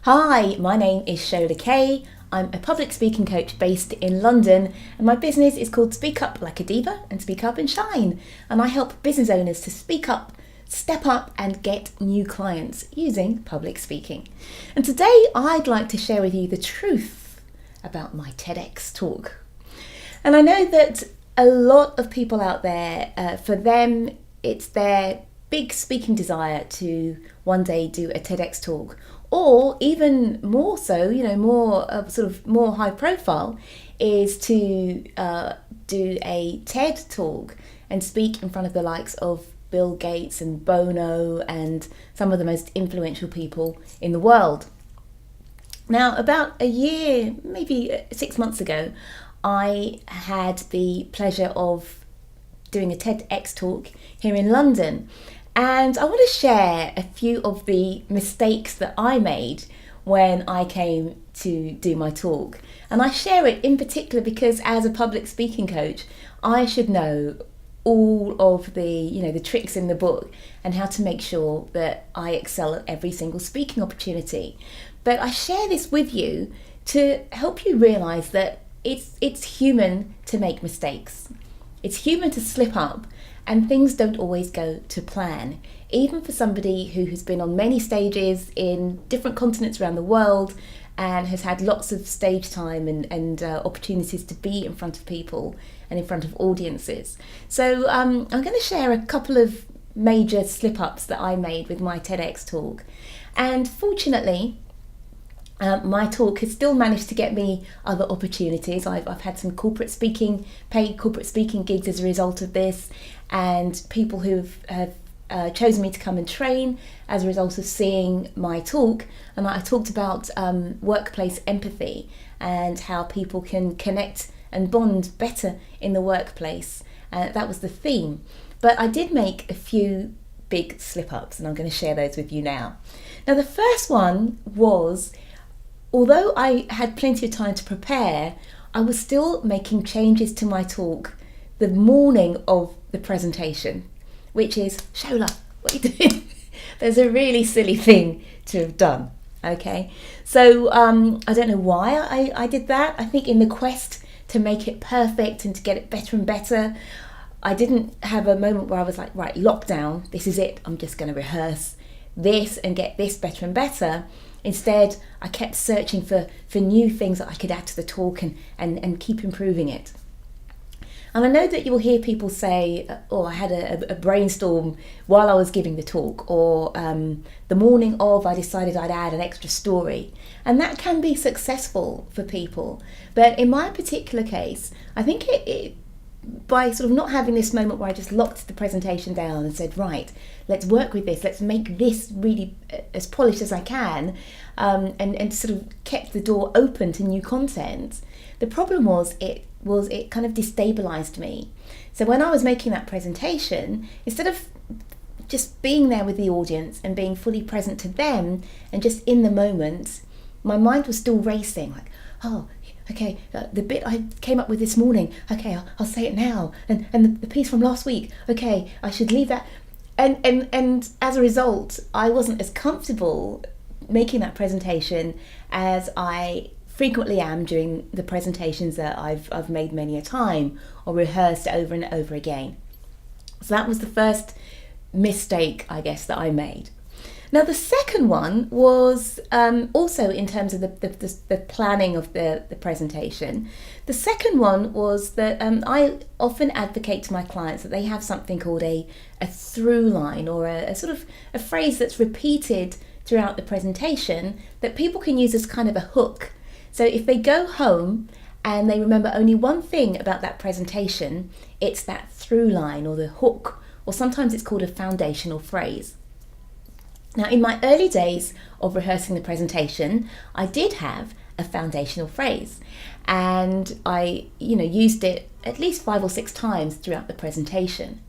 Hi, my name is Shola Kaye. I'm a public speaking coach based in London, and my business is called Speak Up Like a Diva and Speak Up and Shine. And I help business owners to speak up, step up, and get new clients using public speaking. And today I'd like to share with you the truth about my TEDx talk. And I know that a lot of people out there, for them, it's their big speaking desire to one day do a TEDx talk, or even more so, more high profile, is to do a TED talk and speak in front of the likes of Bill Gates and Bono and some of the most influential people in the world. Now, about a year, maybe 6 months ago, I had the pleasure of doing a TEDx talk here in London. And I want to share a few of the mistakes that I made when I came to do my talk. And I share it in particular because as a public speaking coach, I should know all of the tricks in the book and how to make sure that I excel at every single speaking opportunity. But I share this with you to help you realize that it's human to make mistakes. It's human to slip up, and things don't always go to plan. Even for somebody who has been on many stages in different continents around the world and has had lots of stage time and opportunities to be in front of people and in front of audiences. So I'm going to share a couple of major slip-ups that I made with my TEDx talk. And fortunately, my talk has still managed to get me other opportunities. I've had some paid corporate speaking gigs as a result of this, and people who have chosen me to come and train as a result of seeing my talk. And I talked about workplace empathy and how people can connect and bond better in the workplace. That was the theme. But I did make a few big slip-ups, and I'm going to share those with you now. Now, the first one was, although I had plenty of time to prepare, I was still making changes to my talk the morning of the presentation, which is, Shola, what are you doing? There's a really silly thing to have done, okay? So I don't know why I did that. I think in the quest to make it perfect and to get it better and better, I didn't have a moment where I was like, right, lockdown, this is it. I'm just going to rehearse this and get this better and better. Instead, I kept searching for new things that I could add to the talk and keep improving it. And I know that you'll hear people say, I had a brainstorm while I was giving the talk, or the morning of, I decided I'd add an extra story. And that can be successful for people. But in my particular case, I think it by sort of not having this moment where I just locked the presentation down and said, right, let's work with this, let's make this really as polished as I can, and sort of kept the door open to new content. The problem was it kind of destabilized me. So when I was making that presentation, instead of just being there with the audience and being fully present to them and just in the moment, my mind was still racing, like, okay, the bit I came up with this morning, okay, I'll say it now. And the piece from last week, okay, I should leave that. And as a result, I wasn't as comfortable making that presentation as I frequently am during the presentations that I've made many a time or rehearsed over and over again. So that was the first mistake, I guess, that I made. Now, the second one was also in terms of the planning of the presentation. The second one was that I often advocate to my clients that they have something called a through line, or a sort of a phrase that's repeated throughout the presentation that people can use as kind of a hook. So if they go home and they remember only one thing about that presentation, it's that through line or the hook, or sometimes it's called a foundational phrase. Now, in my early days of rehearsing the presentation, I did have a foundational phrase, and I, used it at least 5 or 6 times throughout the presentation.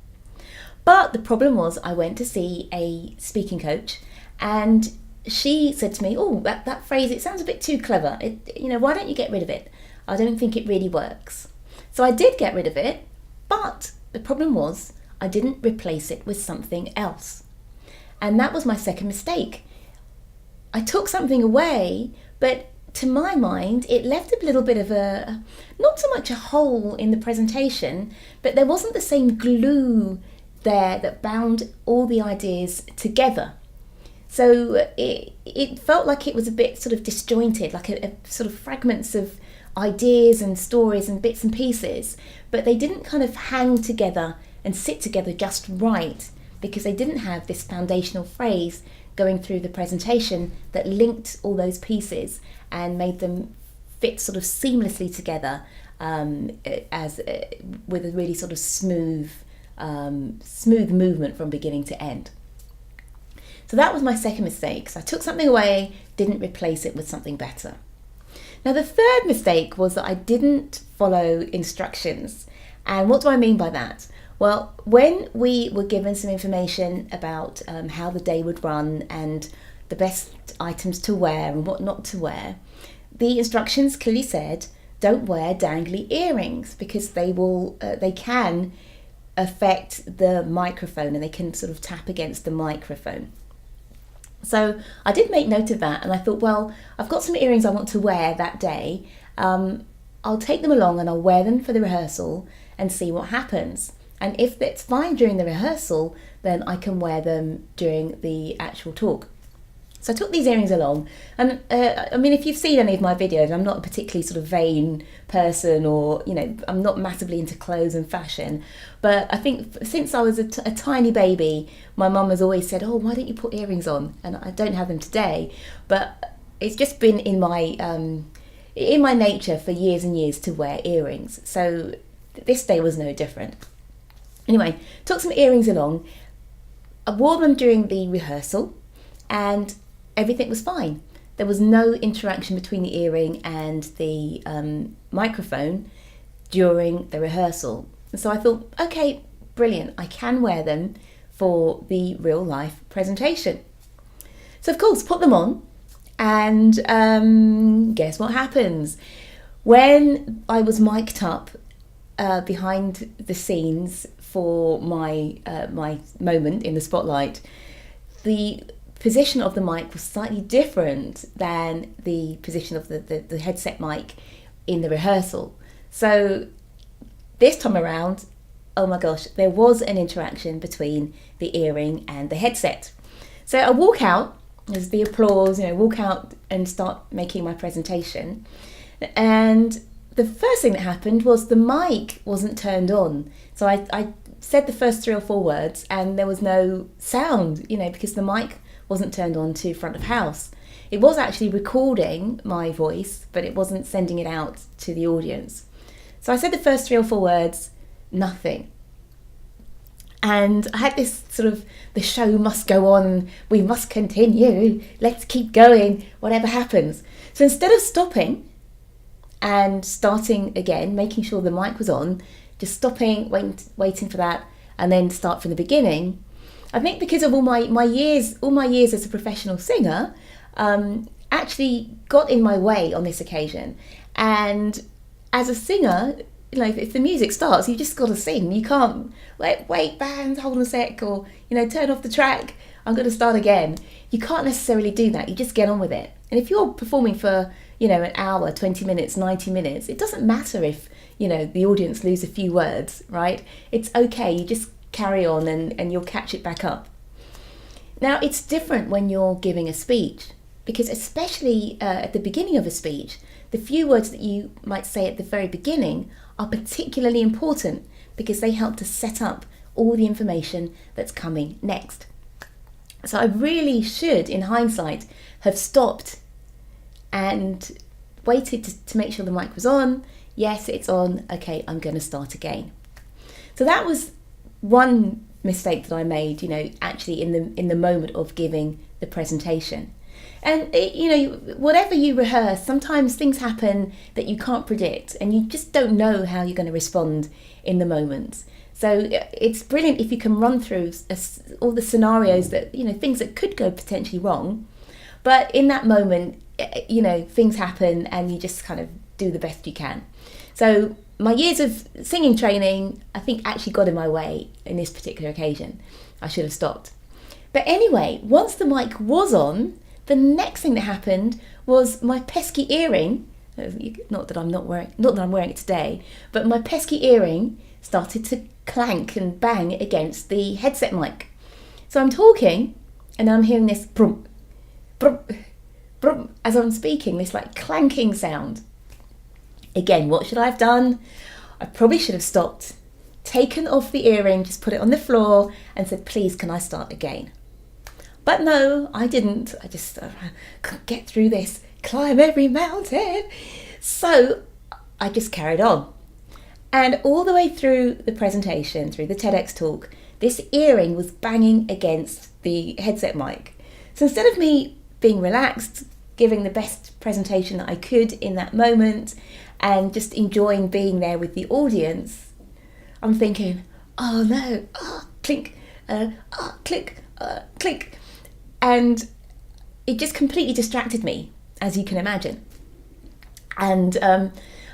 But the problem was I went to see a speaking coach, and she said to me, that phrase, it sounds a bit too clever. Why don't you get rid of it? I don't think it really works. So I did get rid of it, but the problem was I didn't replace it with something else. And that was my second mistake. I took something away, but to my mind, it left a little bit of not so much a hole in the presentation, but there wasn't the same glue there that bound all the ideas together. So it felt like it was a bit sort of disjointed, like a sort of fragments of ideas and stories and bits and pieces, but they didn't kind of hang together and sit together just right, because they didn't have this foundational phrase going through the presentation that linked all those pieces and made them fit sort of seamlessly together, with a really sort of smooth movement from beginning to end. So that was my second mistake. So I took something away, didn't replace it with something better. Now the third mistake was that I didn't follow instructions. And what do I mean by that? Well, when we were given some information about how the day would run and the best items to wear and what not to wear, the instructions clearly said, don't wear dangly earrings, because they can affect the microphone and they can sort of tap against the microphone. So I did make note of that, and I thought, well, I've got some earrings I want to wear that day. I'll take them along and I'll wear them for the rehearsal and see what happens. And if it's fine during the rehearsal, then I can wear them during the actual talk. So I took these earrings along, and I mean, if you've seen any of my videos, I'm not a particularly sort of vain person, or, you know, I'm not massively into clothes and fashion, but I think since I was a tiny baby, my mum has always said, oh, why don't you put earrings on? And I don't have them today, but it's just been in my nature for years and years to wear earrings. So this day was no different. Anyway, took some earrings along. I wore them during the rehearsal, and everything was fine. There was no interaction between the earring and the microphone during the rehearsal. And so I thought, okay, brilliant, I can wear them for the real life presentation. So of course, put them on, and guess what happens? When I was mic'd up behind the scenes for my moment in the spotlight, the position of the mic was slightly different than the position of the headset mic in the rehearsal. So this time around, oh my gosh, there was an interaction between the earring and the headset. So I walk out, there's the applause, walk out and start making my presentation. And the first thing that happened was the mic wasn't turned on. So I said the first 3 or 4 words and there was no sound, because the mic wasn't turned on to front of house. It was actually recording my voice, but it wasn't sending it out to the audience. So I said the first 3 or 4 words, nothing. And I had this sort of, the show must go on, we must continue, let's keep going, whatever happens. So instead of stopping and starting again, making sure the mic was on, just stopping, waiting for that, and then start from the beginning, I think because of all my years as a professional singer, actually got in my way on this occasion. And as a singer, if the music starts, you just got to sing. You can't wait, band, hold on a sec, or turn off the track, I'm going to start again. You can't necessarily do that. You just get on with it. And if you're performing for an hour, 20 minutes, 90 minutes, it doesn't matter if the audience lose a few words, right? It's okay. You just carry on and you'll catch it back up. Now, it's different when you're giving a speech, because especially at the beginning of a speech, the few words that you might say at the very beginning are particularly important because they help to set up all the information that's coming next. So I really should, in hindsight, have stopped and waited to make sure the mic was on. Yes, it's on. Okay, I'm going to start again. So that was one mistake that I made, actually in the moment of giving the presentation. And whatever you rehearse, sometimes things happen that you can't predict, and you just don't know how you're going to respond in the moment. So it's brilliant if you can run through all the scenarios that things that could go potentially wrong, but in that moment, things happen, and you just kind of do the best you can. So my years of singing training, I think, actually got in my way in this particular occasion. I should have stopped. But anyway, once the mic was on, the next thing that happened was my pesky earring, not that I'm wearing it today, but my pesky earring started to clank and bang against the headset mic. So I'm talking and I'm hearing this brum, brum, brum, as I'm speaking, this like clanking sound. Again, what should I have done? I probably should have stopped, taken off the earring, just put it on the floor and said, please, can I start again? But no, I didn't. I just couldn't get through this, climb every mountain. So I just carried on. And all the way through the presentation, through the TEDx talk, this earring was banging against the headset mic. So instead of me being relaxed, giving the best presentation that I could in that moment, and just enjoying being there with the audience, I'm thinking, oh no, clink, click, click. And it just completely distracted me, as you can imagine. And I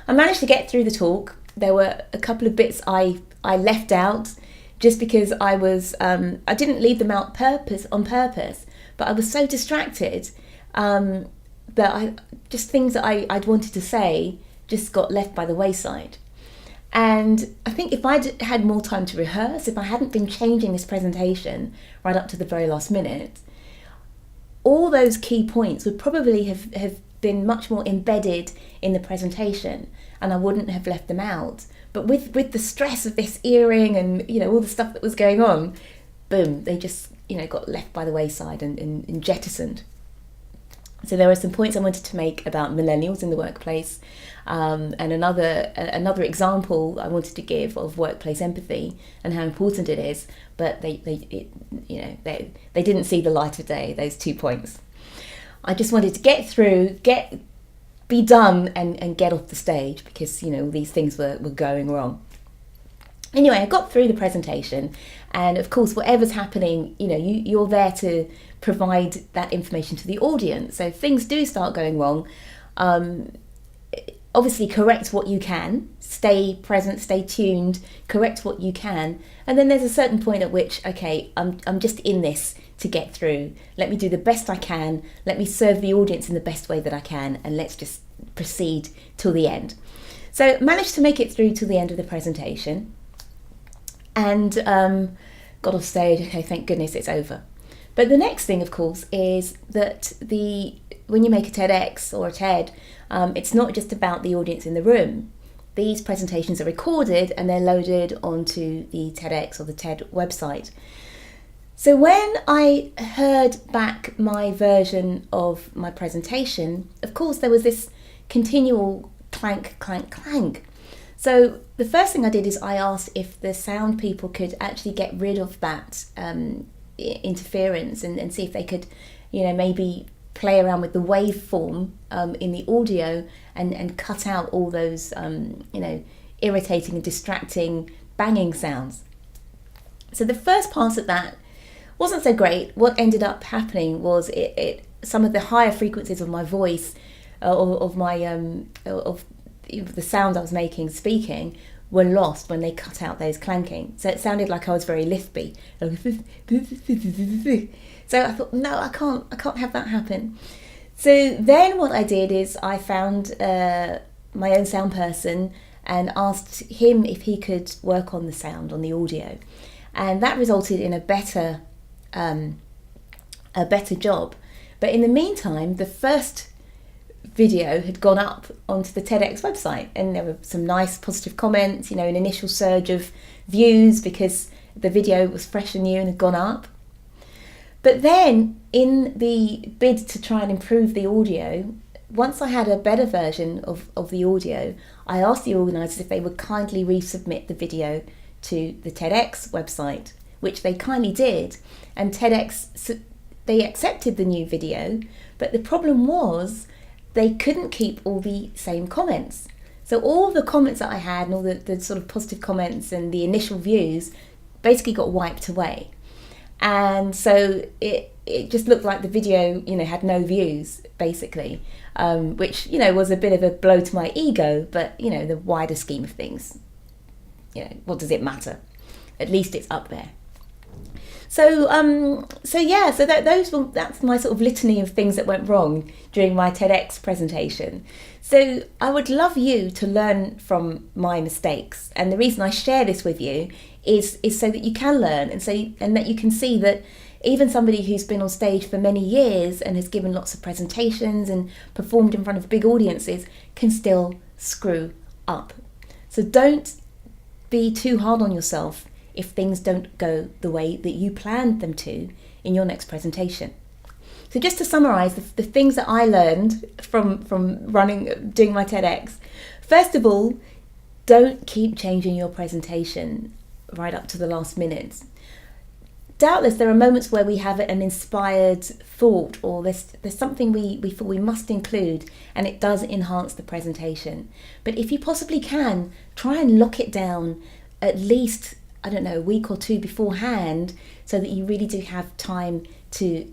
managed to get through the talk. There were a couple of bits I left out just because I didn't leave them out on purpose, but I was so distracted that things that I'd wanted to say just got left by the wayside. And I think if I'd had more time to rehearse, if I hadn't been changing this presentation right up to the very last minute, all those key points would probably have been much more embedded in the presentation and I wouldn't have left them out. But with the stress of this earring and all the stuff that was going on, boom, they just got left by the wayside and jettisoned. So there were some points I wanted to make about millennials in the workplace, and another example I wanted to give of workplace empathy and how important it is. But they didn't see the light of day. Those 2 points. I just wanted to get through, be done, and get off the stage because these things were going wrong. Anyway, I got through the presentation, and of course, whatever's happening, you're there to provide that information to the audience. So if things do start going wrong, obviously correct what you can, stay present, stay tuned, correct what you can, and then there's a certain point at which, okay, I'm just in this to get through. Let me do the best I can, let me serve the audience in the best way that I can, and let's just proceed till the end. So managed to make it through till the end of the presentation, and got off stage. Okay, thank goodness it's over. But the next thing, of course, is that when you make a TEDx or a TED, it's not just about the audience in the room. These presentations are recorded and they're loaded onto the TEDx or the TED website. So when I heard back my version of my presentation, of course, there was this continual clank, clank, clank. So the first thing I did is I asked if the sound people could actually get rid of that interference and see if they could, maybe play around with the waveform in the audio and cut out all those, irritating and distracting banging sounds. So the first pass at that wasn't so great. What ended up happening was some of the higher frequencies of my voice, of the sound I was making speaking, were lost when they cut out those clanking. So it sounded like I was very lispy. So I thought, no, I can't have that happen. So then what I did is I found my own sound person and asked him if he could work on the sound, on the audio. And that resulted in a better job. But in the meantime, the first video had gone up onto the TEDx website, and there were some nice positive comments, an initial surge of views because the video was fresh and new and had gone up. But then in the bid to try and improve the audio, once I had a better version of the audio, I asked the organisers if they would kindly resubmit the video to the TEDx website, which they kindly did, and TEDx, they accepted the new video, but the problem was they couldn't keep all the same comments. So all the comments that I had and all the sort of positive comments and the initial views basically got wiped away. And so it just looked like the video, had no views, basically, which, was a bit of a blow to my ego, but, the wider scheme of things, what does it matter? At least it's up there. That's my sort of litany of things that went wrong during my TEDx presentation. So I would love you to learn from my mistakes, and the reason I share this with you is so that you can learn, and that you can see that even somebody who's been on stage for many years and has given lots of presentations and performed in front of big audiences can still screw up. So don't be too hard on yourself if things don't go the way that you planned them to in your next presentation. So just to summarise the things that I learned from doing my TEDx. First of all, don't keep changing your presentation right up to the last minute. Doubtless there are moments where we have an inspired thought, or there's something we feel we must include, and it does enhance the presentation. But if you possibly can, try and lock it down at least, a week or two beforehand, so that you really do have time to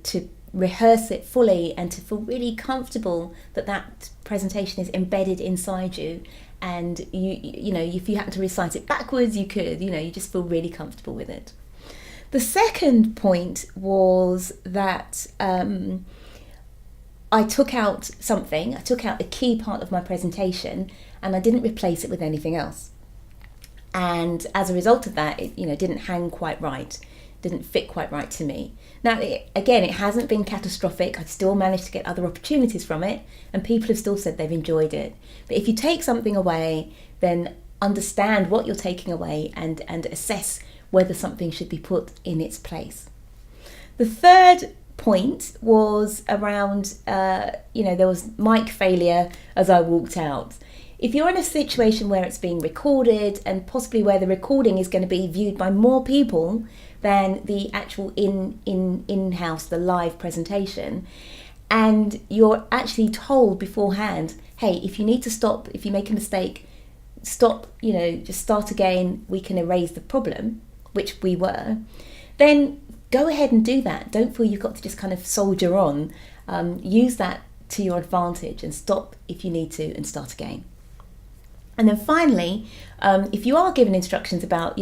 rehearse it fully and to feel really comfortable that presentation is embedded inside you. And you know, if you had to recite it backwards, you could, you just feel really comfortable with it. The second point was that I took out a key part of my presentation, and I didn't replace it with anything else. And as a result of that, it didn't hang quite right, didn't fit quite right to me. Now, it hasn't been catastrophic. I've still managed to get other opportunities from it, and people have still said they've enjoyed it. But if you take something away, then understand what you're taking away and assess whether something should be put in its place. The third point was around, there was mic failure as I walked out. If you're in a situation where it's being recorded, and possibly where the recording is going to be viewed by more people than the actual in-house, the live presentation, and you're actually told beforehand, hey, if you need to stop, if you make a mistake, stop, just start again, we can erase the problem, which we were, then go ahead and do that. Don't feel you've got to just kind of soldier on. Use that to your advantage and stop if you need to and start again. And then finally, if you are given instructions about,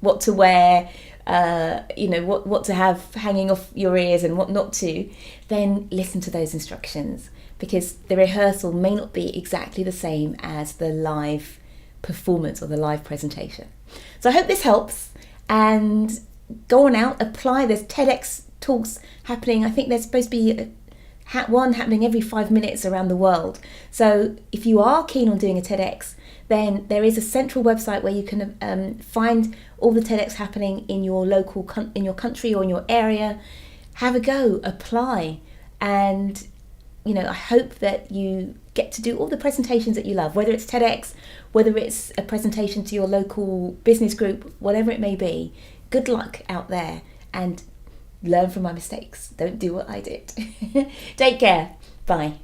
what to wear, what to have hanging off your ears and what not to, then listen to those instructions, because the rehearsal may not be exactly the same as the live performance or the live presentation. So I hope this helps. And go on out, apply. There's TEDx talks happening. I think there's supposed to be one happening every 5 minutes around the world. So if you are keen on doing a TEDx, then there is a central website where you can find all the TEDx happening in your local, in your country or in your area. Have a go, apply, and I hope that you get to do all the presentations that you love, whether it's TEDx, whether it's a presentation to your local business group, whatever it may be. Good luck out there, and learn from my mistakes. Don't do what I did. Take care. Bye.